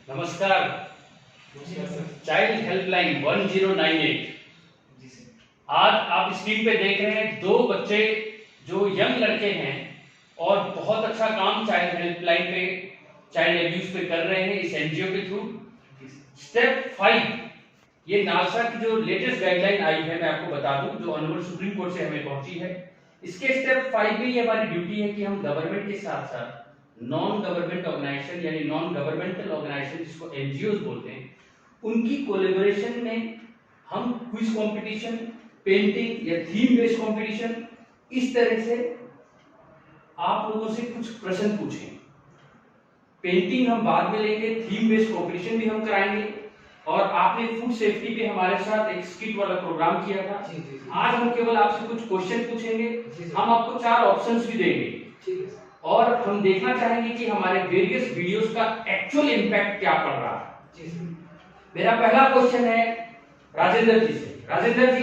नमस्कार। Child helpline 1098। आज आप स्क्रीन पे देख रहे हैं दो बच्चे जो यंग लड़के हैं और बहुत अच्छा काम चाइल्ड हेल्पलाइन पे, चाइल्ड एब्यूज पे कर रहे हैं इस एनजीओ के थ्रू। स्टेप 5, ये नालसा की जो लेटेस्ट गाइडलाइन आई है, मैं आपको बता दूं, जो ऑनरेबल सुप्रीम कोर्ट से हमें पहुंची है। इसके स्टेप 5 में ये हमारी ड्यूटी है कि हम गवर्नमेंट के साथ साथ नॉन गवर्नमेंट ऑर्गेनाइजेशन यानी नॉन गवर्नमेंटल ऑर्गेनाइजेशन जिसको एनजीओज बोलते हैं, उनकी कोलैबोरेशन में हम क्विज कंपटीशन, पेंटिंग या थीम बेस्ड कंपटीशन, इस तरह से आप लोगों से कुछ प्रश्न पूछें। पेंटिंग हम बाद में लेंगे, थीम बेस्ड कंपटीशन भी हम कराएंगे। और आपने फूड सेफ्टी पे हमारे साथ एक स्किट वाला प्रोग्राम किया था। आज हम केवल आपसे कुछ क्वेश्चन पूछेंगे, हम आपको 4 ऑप्शंस भी देंगे और हम देखना चाहेंगे कि हमारे वेरियस वीडियोस का एक्चुअल इंपैक्ट क्या पड़ रहा है। मेरा पहला क्वेश्चन है राजेंद्र जी से। राजेंद्र जी,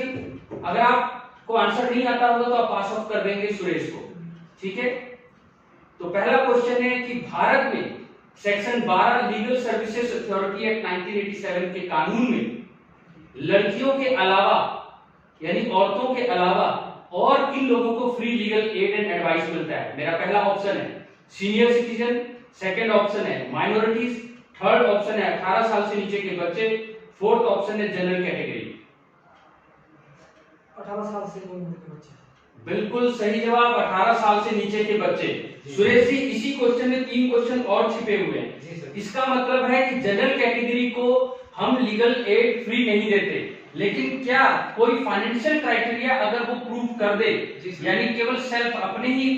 अगर आपको आंसर नहीं आता होगा तो आप पास ऑफ कर देंगे सुरेश को, ठीक है? तो पहला क्वेश्चन है कि भारत में section 12 legal services authority act 1987 के कानून में लड़कियों के अलावा यानी औरतों के अलावा और किन लोगों को free legal aid and advice मिलता है? मेरा पहला ऑप्शन है सीनियर सिटीजन, सेकंड ऑप्शन है माइनॉरिटीज, थर्ड ऑप्शन है 18 साल से नीचे के बच्चे, फोर्थ ऑप्शन है जनरल कैटेगरी। 18 साल से ऊपर के बच्चे। बिल्कुल सही जवाब, 18 साल से नीचे के बच्चे। सुरेश जी, इसी क्वेश्चन में 3 क्वेश्चन और छिपे हुए हैं। इसका मतलब है कि जनरल कैटेगरी को हम लीगल एड फ्री नहीं देते, लेकिन क्या कोई फाइनेंशियल क्राइटेरिया अगर वो प्रूव कर दे, यानी केवल सेल्फ अपने ही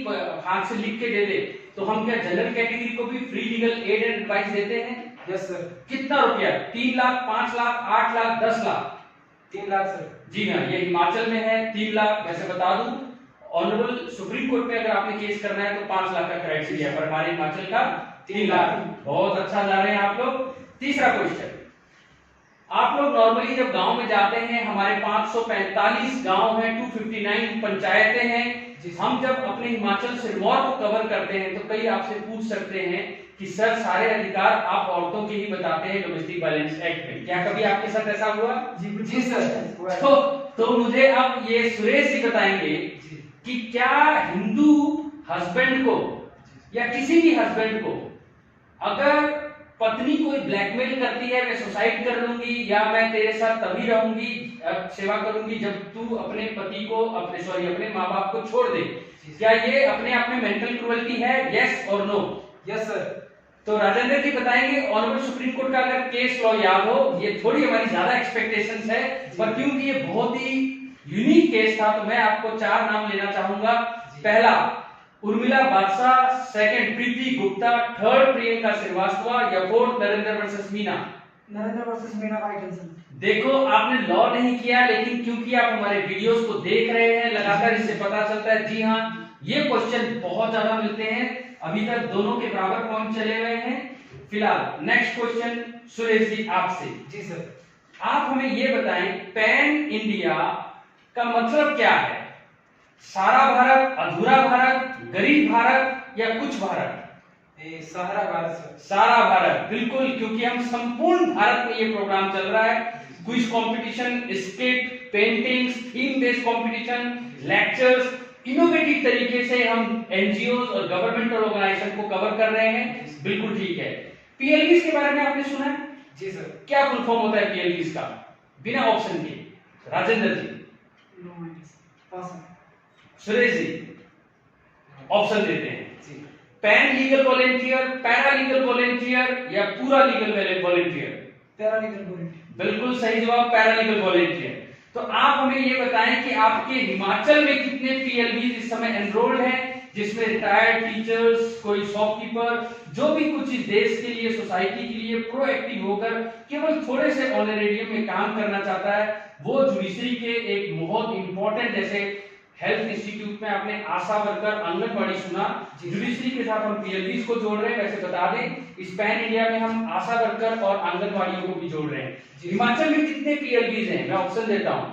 हाथ से लिख के दे दे, तो हम क्या जनरल कैटेगरी को भी free legal aid and advice देते हैं? Yes sir. कितना रुपया? 3 लाख, 5 लाख, 8 लाख, 10 लाख? 3 लाख सर। जी हाँ, ये हिमाचल में है 3 लाख। वैसे बता दूं, ऑनरेबल सुप्रीम कोर्ट में अगर आपने केस करना है तो 5 लाख का क्राइटेरिया, पर हमारे हिमाचल का 3 लाख। बहुत अच्छा जा रहे हैं आप लोग। तीसरा क्वेश्चन, आप लोग नॉर्मली जब गांव में जाते हैं, हमारे 545 गांव हैं, 259 पंचायतें हैं। हम जब अपने हिमाचल सिरमौर को कवर करते हैं तो कई आपसे पूछ सकते हैं कि सर सारे अधिकार आप औरतों के ही बताते हैं डोमेस्टिक वायलेंस एक्ट में, क्या कभी आपके साथ ऐसा हुआ? जी सर। तो मुझे अब ये सुरेश जी बताएंगे कि क्या हिंदू हस्बैंड को या किसी भी हस्बैंड को अगर पत्नी कोई ब्लैकमेल करती है, मैं सुसाइड कर लूंगी या मैं तेरे साथ तभी रहूंगी, सेवा करूंगी जब तू अपने पति को अपने माँ बाप को छोड़ दे, क्या ये अपने आप में मेंटल क्रुएल्टी है? यस और नो? Yes sir. तो राजेंद्र जी बताएंगे। ऑनरेबल सुप्रीम कोर्ट का अगर केस लॉ याद हो, ये थोड़ी हमारी ज्यादा एक्सपेक्टेशंस है, पर क्योंकि ये बहुत ही यूनिक केस था तो मैं आपको 4 नाम लेना चाहूंगा। पहला उर्मिला बादशाह, सेकंड प्रीति गुप्ता, थर्ड प्रियंका श्रीवास्तव या fourth Narendra versus Meena? Narendra versus Meena का टेंशन। देखो, आपने लॉ नहीं किया, लेकिन क्योंकि आप हमारे वीडियोस को देख रहे हैं लगातार, इससे पता चलता है। जी हाँ, ये क्वेश्चन बहुत ज्यादा मिलते हैं। अभी तक दोनों के बराबर पॉइंट चले हुए हैं। फिलहाल नेक्स्ट क्वेश्चन सुरेश जी आपसे। जी सर। आप हमें ये बताएं, पैन इंडिया का मतलब क्या है? सारा भारत, अधूरा भारत, गरीब भारत या कुछ भारत? सारा भारत सर। सारा भारत, बिल्कुल, क्योंकि हम संपूर्ण भारत में ये प्रोग्राम चल रहा है। Quiz competition, skit, paintings, theme based competition, lectures, innovative तरीके से हम एनजीओज और गवर्नमेंटल ऑर्गेनाइजेशन को कवर कर रहे हैं। बिल्कुल ठीक है। पीएलवीज के बारे में आपने सुना है? जी सर। क्या फुल फॉर्म होता है पीएलवीज का बिना ऑप्शन के? राजेंद्र जी? सुरेश जी ऑप्शन देते हैं। Pan legal volunteer, para legal volunteer या पूरा legal volunteer? Para legal volunteer. बिल्कुल सही जवाब, पैरा लीगल वॉलेंटियर। तो आप हमें ये बताएं कि आपके हिमाचल में कितने पीएलवी इस समय एनरोल्ड हैं, जिसमें रिटायर्ड टीचर्स, कोई शॉपकीपर, जो भी कुछ इस देश के लिए, सोसाइटी के लिए प्रोएक्टिव होकर केवल थोड़े से ऑनरेरियम में काम करना चाहता है, वो जुडिशरी के एक बहुत इंपॉर्टेंट, जैसे हेल्थ इंस्टीट्यूट में आपने आशा वर्कर, आंगनबाड़ी सुना, जुडिशरी के साथ हम पीएलवीज को जोड़ रहे हैं। वैसे बता दें, इस पैन इंडिया में हम आशा वर्कर और आंगनबाड़ियों को भी जोड़ रहे हैं। हिमाचल में कितने पीएलवीज हैं? मैं ऑप्शन देता हूं।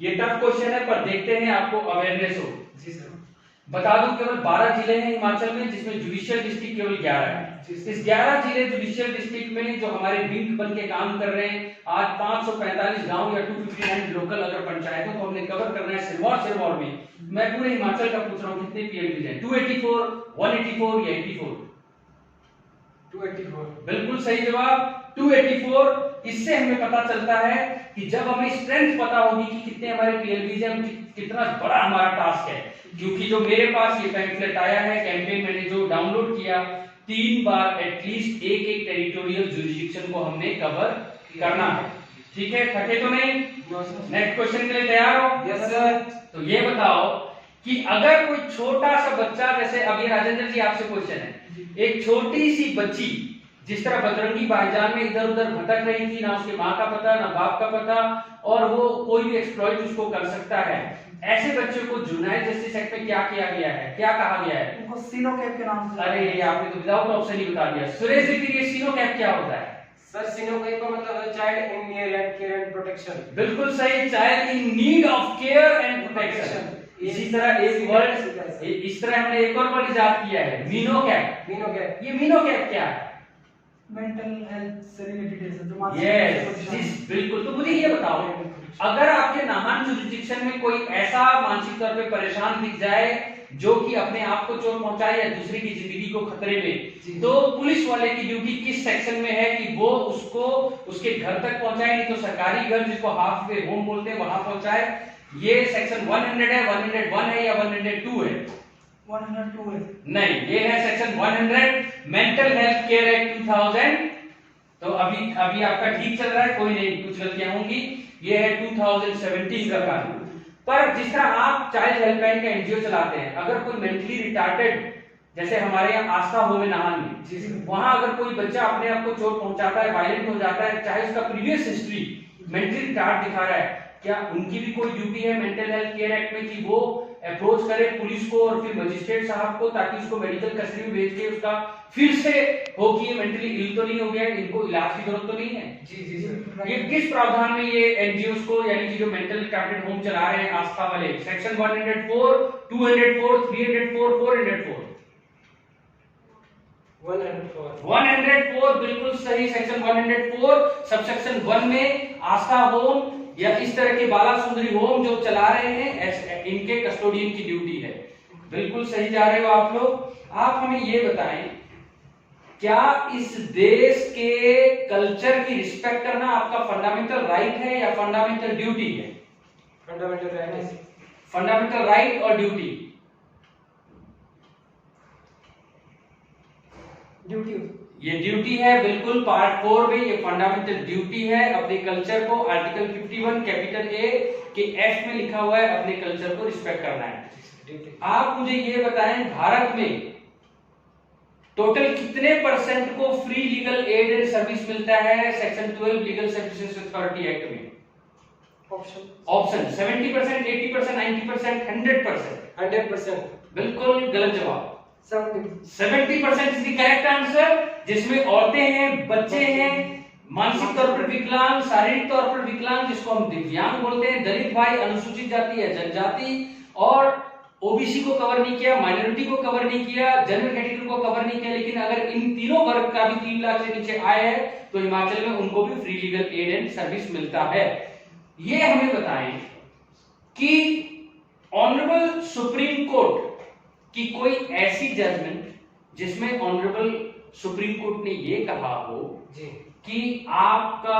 ये टफ क्वेश्चन है, पर देखते हैं आपको अवेयरनेस हो। जी सर। बता दूं, केवल 12 जिले हैं हिमाचल में, जिसमें जुडिशियल डिस्ट्रिक्ट केवल 11 है। इस 11 जिले जुडिशियल डिस्ट्रिक्ट में जो हमारे विंग बन के काम कर रहे हैं, आज 545 गांव या 259 लोकल अगर पंचायतों को हमने कवर करना है सिरमौर में। मैं पूरे हिमाचल का पूछ रहा हूँ कितने पीएलबी हैं? 284, 184 या 84? 284। बिल्कुल सही जवाब 284। इससे हमें पता चलता है कि जब हमें स्ट्रेंथ पता होगी कि कितने हमारे पीएलबीज हैं, कितना बड़ा हमारा टास्क है। क्योंकि जो मेरे पास ये पैम्फलेट आया है, कैंपेन मैंने जो डाउनलोड किया, 3 बार एटलीस्ट एक टेरिटोरियल जुरिडिक्शन को हमने कवर करना है। ठीक है, थके तो नहीं? नेक्स्ट क्वेश्चन के लिए तैयार हो? Yes sir. तो ये बताओ कि अगर कोई छोटा सा बच्चा, जैसे अभी राजेंद्र जी आपसे क्वेश्चन है, एक छोटी सी बच्ची जिस तरह बजरंगी भाईजान में इधर उधर भटक रही थी, ना उसके माँ का पता ना बाप का पता, और वो कोई भी एक्सप्लॉइट उसको कर सकता है, ऐसे बच्चों को जुवेनाइल जस्टिस एक्ट में क्या किया गया है, क्या कहा गया है? उनको सीनो कैप के नाम से। अरे आपने तो विदाउट ऑप्शन ही बता दिया। सुरेश जी फिर ये सीनो कैप क्या होता है? सर सीनो कैप का मतलब child in need and care and protection. बिल्कुल सही, child in need of care and protection. इसी तरह एक वर्ड, इस तरह हमने एक और वर्ड इजाद किया है, मीनो कैप। मीनो कैप, ये मीनो कैप क्या है? मेंटल हेल्थ से रिलेटेड है सर। यस, बिल्कुल। तो मुझे ये बताओ, अगर आपके नाहन जुरिडिक्शन में कोई ऐसा मानसिक तौर पे परेशान दिख जाए जो कि अपने आप को चोट पहुंचाए या दूसरे की जिंदगी को खतरे में, तो पुलिस वाले की ड्यूटी किस सेक्शन में है कि वो उसको उसके घर तक पहुंचाए, नहीं तो सरकारी घर जिसको हाफ वे होम बोलते हैं वहां पहुंचाए। ये सेक्शन 100 है, 101 है या 102 है? 102 है। नहीं, ये है section 100 mental health care act 2000। तो अभी आपका ठीक चल रहा है, कोई नहीं, कुछ गलतियां होंगी। ये है 2017 का कानून। पर जिस तरह आप चाइल्ड हेल्पलाइन का एनजीओ चलाते हैं, अगर कोई मेंटली रिटार्टेड, जैसे हमारे यहाँ आस्था होम नाहन में, वहां अगर कोई बच्चा अपने आप को चोट पहुंचाता है, वायलेंट हो जाता है, चाहे उसका प्रीवियस हिस्ट्री मेंटली रिटार्ड दिखा रहा है, क्या उनकी भी कोई ड्यूटी है मेंटल हेल्थ केयर एक्ट में कि वो अप्रोच करे पुलिस को और फिर मजिस्ट्रेट साहब को, ताकि उसको मेडिकल कस्टडी में भेज के उसका फिर से हो कि ये मेंटली इल तो नहीं हो गया, इनको इलाज की जरूरत तो नहीं है? जी जी सर। ये किस प्रावधान में ये एनजीओस को, यानी कि जो मेंटल रिटार्टेड होम चला रहे हैं आस्था वाले, सेक्शन 104, 204, 304, 404? 104 बिल्कुल सही, सेक्शन 104 सबसेक्शन 1 में आस्था होम या इस तरह के बाला सुंदरी होम जो चला रहे हैं, इनके कस्टोडियन की ड्यूटी है। बिल्कुल सही जा रहे हो आप लोग। आप हमें ये बताएं, क्या इस देश के कल्चर की रिस्पेक्ट करना आपका फंडामेंटल राइट है या फंडामेंटल ड्यूटी है? फंडामेंटल राइट है। फंडामेंटल राइट और ड्यूटी? ड्यूटी। ये ड्यूटी है, बिल्कुल। पार्ट 4 में ये फंडामेंटल ड्यूटी है अपने कल्चर को, आर्टिकल 51 कैपिटल ए के एफ में लिखा हुआ है, अपने कल्चर को रिस्पेक्ट करना है। आप मुझे ये बताएं, भारत में टोटल कितने % को free legal aid and service मिलता है section 12 legal services authority act में? ऑप्शन 70%, 80%, 90%, 100%? 100%। बिल्कुल गलत जवाब। 70% इज द करेक्ट आंसर, जिसमें औरतें हैं, बच्चे हैं, मानसिक तौर पर विकलांग, शारीरिक तौर पर विकलांग जिसको हम दिव्यांग बोलते हैं, दलित भाई, अनुसूचित जाति या जनजाति, और ओबीसी को कवर नहीं किया, माइनॉरिटी को कवर नहीं किया, जनरल कैटेगरी को कवर नहीं किया। लेकिन अगर इन तीनों वर्ग का भी 3 लाख से नीचे आए है तो हिमाचल में उनको भी free legal aid and service मिलता है। ये हमें बताएं कि ऑनरेबल सुप्रीम कोर्ट की कोई ऐसी जजमेंट जिसमें ऑनरेबल सुप्रीम कोर्ट ने ये कहा हो कि आपका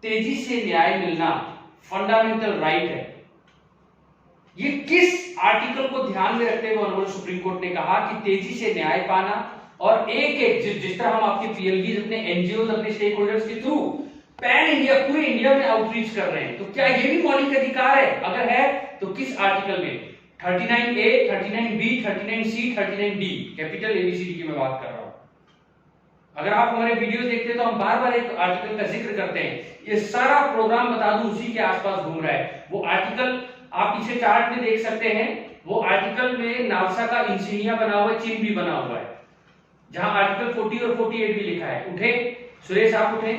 तेजी से न्याय मिलना फंडामेंटल राइट है, ये किस आर्टिकल को ध्यान में रखते हुए ऑनरेबल सुप्रीम कोर्ट ने कहा कि तेजी से न्याय पाना और एक जिस तरह हम आपके पीएलबी अपने एनजीओ अपने स्टेक होल्डर्स के थ्रू पैन इंडिया, पूरे इंडिया में आउटरीच कर रहे हैं, तो क्या ये भी मौलिक अधिकार है? अगर है तो किस आर्टिकल में? 39A, 39B, 39C, 39D, capital ABCD की मैं बात कर रहा हूं। अगर आप हमारे वीडियो देखते हैं तो हम बार बार एक आर्टिकल का जिक्र करते हैं, ये सारा प्रोग्राम बता दूं उसी के आसपास घूम रहा है। वो आर्टिकल आप पीछे चार्ट में देख सकते हैं, वो आर्टिकल में नालसा का इंसिग्निया बना हुआ है, चिन्ह भी बना हुआ है, जहां आर्टिकल 40 और 48 भी लिखा है। उठे सुरेश, आप उठे,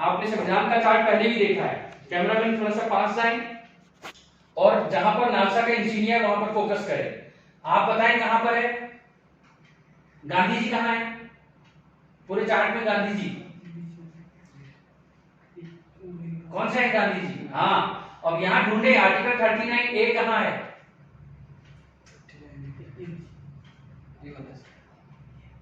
आपने संविधान का चार्ट पहले भी देखा है, कैमरामैन थोड़ा सा पास जाएं और जहां पर नालसा का इंसिग्निया है वहां पर फोकस करें। आप बताएं कहां पर है? गांधी जी कहां है? पूरे चार्ट में गांधी जी कौन से है? गांधी जी। हाँ, अब यहाँ ढूंढे आर्टिकल 39 ए कहाँ है?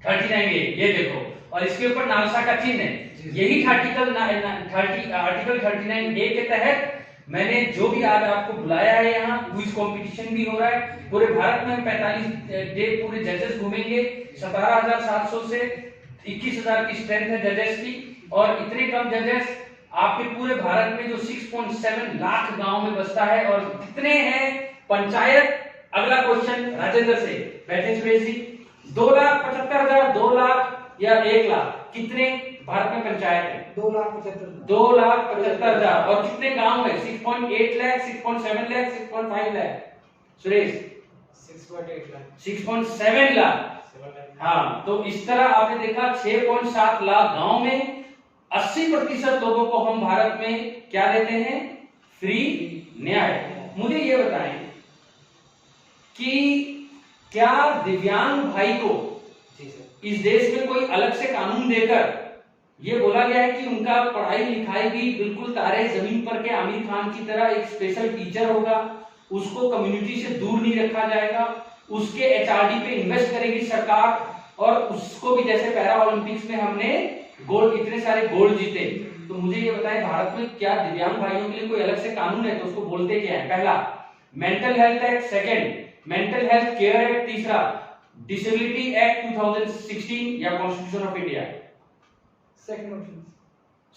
39 ए, ये देखो, और इसके ऊपर नालसा का चिन्ह है। यही आर्टिकल 39 ए के तहत मैंने जो भी आज आपको बुलाया है, यहाँ क्विज कंपटीशन भी हो रहा है। पूरे भारत में हम 45 डे पूरे जजेस घूमेंगे। 17,700 से 21,000 की स्ट्रेंथ है जजेस की, और इतने कम जजेस आपके पूरे भारत में जो 6.7 लाख गांव में बसता है। और कितने हैं पंचायत? अगला क्वेश्चन राजेंद्र से, बैठे सुरेश जी। 2,75,000, 2 लाख या 1 लाख, कितने भारत में पंचायत है? 2,75,000। 2,75,000। और कितने गांव है? 6.8 लाख, 6.7 लाख, 6.5 लाख? सुरेश 6.8 लाख, 6.7 लाख। हाँ, तो इस तरह आपने देखा 6.7 लाख गांव में 80% लोगों को हम भारत में क्या देते हैं? फ्री न्याय। मुझे ये बताएं कि क्या दिव्यांग भाई को इस देश में कोई अलग से कानून देकर ये बोला गया है कि उनका पढ़ाई लिखाई भी बिल्कुल तारे जमीन पर के आमिर खान की तरह एक स्पेशल टीचर होगा, उसको कम्युनिटी से दूर नहीं रखा जाएगा, उसके एचआरडी पे इन्वेस्ट करेगी सरकार, और उसको भी जैसे पैरा ओलंपिक्स में हमने गोल्ड, इतने सारे गोल्ड जीते। तो मुझे ये बताएं भारत में क्या दिव्यांग भाइयों के लिए कोई अलग से कानून है? तो उसको बोलते क्या है? पहला mental health act, second mental health care act, तीसरा डिसेबिलिटी एक्ट 2016 या constitution of India?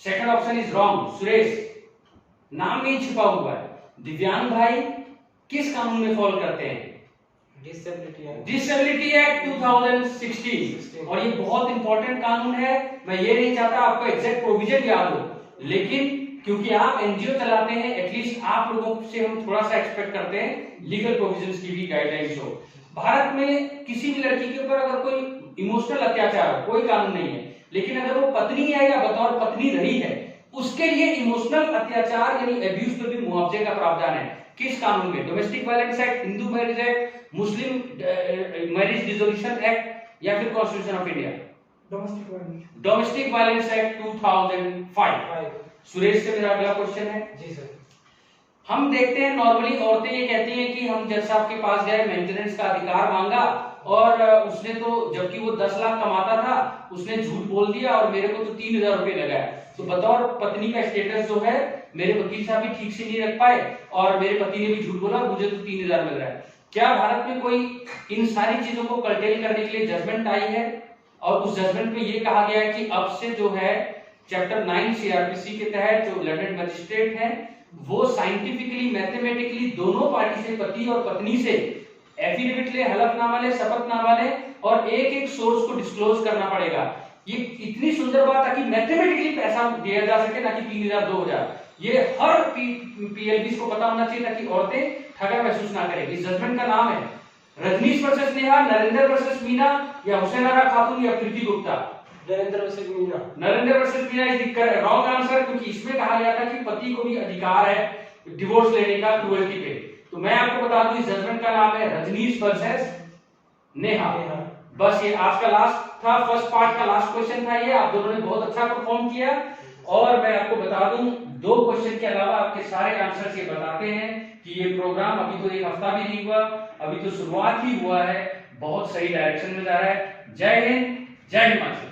Second option is wrong. Suresh, नाम नहीं छिपा हुआ है। दिव्यांग भाई किस कानून में फॉल करते हैं? Disability act 2016। और ये बहुत इंपॉर्टेंट कानून है। मैं ये नहीं चाहता आपको एग्जैक्ट प्रोविजन याद हो, लेकिन क्योंकि आप एनजीओ चलाते हैं, एटलीस्ट आप लोगों से हम थोड़ा सा एक्सपेक्ट करते हैं लीगल प्रोविजंस की भी गाइडलाइंस हो। भारत में किसी भी लड़की के ऊपर अगर कोई इमोशनल अत्याचार हो, कोई कानून नहीं है, लेकिन अगर वो पत्नी है या बतौर पत्नी रही है, उसके लिए इमोशनल अत्याचार यानी एब्यूज पे भी मुआवजे का प्रावधान है। किस कानून में? Domestic violence act, Hindu marriage act, मुस्लिम मैरिज डिसोल्यूशन एक्ट या फिर constitution of India? Domestic violence act 2005। Suresh से मेरा अगला क्वेश्चन है। जी सर। हम देखते हैं नॉर्मली औरतें ये कहती हैं कि हम जज साहब के पास गए, मेंटेनेंस का अधिकार मांगा, और उसने तो, जबकि वो 10 लाख कमाता था, उसने झूठ बोल दिया और मेरे को तो 3,000 रुपए लगाया। तो बतौर पत्नी का स्टेटस जो है, मेरे वकील साहब भी ठीक से नहीं रख पाए और मेरे पति ने भी झूठ बोला, मुझे तो 3,000 मिल रहा है। क्या भारत में कोई इन सारी चीजों को कर्टेल करने के लिए जजमेंट आई है? और उस जजमेंट में ये कहा गया है कि अब से जो है चैप्टर 9 सीआरपीसी के तहत जो लैंडेड मजिस्ट्रेट हैं, वो साइंटिफिकली, मैथमेटिकली दोनों पार्टी से, पति और पत्नी से एफिडेविट ले, हलफनामा ले, शपथनामा ले, और एक एक सोर्स को डिस्क्लोज करना पड़ेगा। ये इतनी सुंदर बात है कि मैथमेटिकली पैसा दिया जा सके, ना कि 3,000 2,000। ये हर पीएलबी को पता होना चाहिए ताकि औरतें ठगा महसूस ना करें। इस जजमेंट का नाम है रजनीश वर्सेस नेहा, नरेंद्र वर्सेस मीना, या हुसैन आरा खातून या Preeti Gupta? Narendra versus Meena. Narendra versus Meena is the wrong answer, क्योंकि इसमें कहा गया था कि पति को भी अधिकार है डिवोर्स लेने का क्रूएल्टी पे। तो मैं आपको बता दूं इस जजमेंट का नाम है रजनीश वर्सेस नेहा। बस ये आज का लास्ट था, फर्स्ट पार्ट का लास्ट क्वेश्चन था ये। आप दोनों ने बहुत अच्छा परफॉर्म किया, और मैं आपको बता दूं 2 क्वेश्चन के अलावा आपके सारे आंसर्स ये बताते हैं कि ये प्रोग्राम अभी तो 1 हफ्ता भी नहीं हुआ, अभी तो शुरुआत ही हुआ है, बहुत सही डायरेक्शन में जा रहा है। जय हिंद, जय हिमाचल।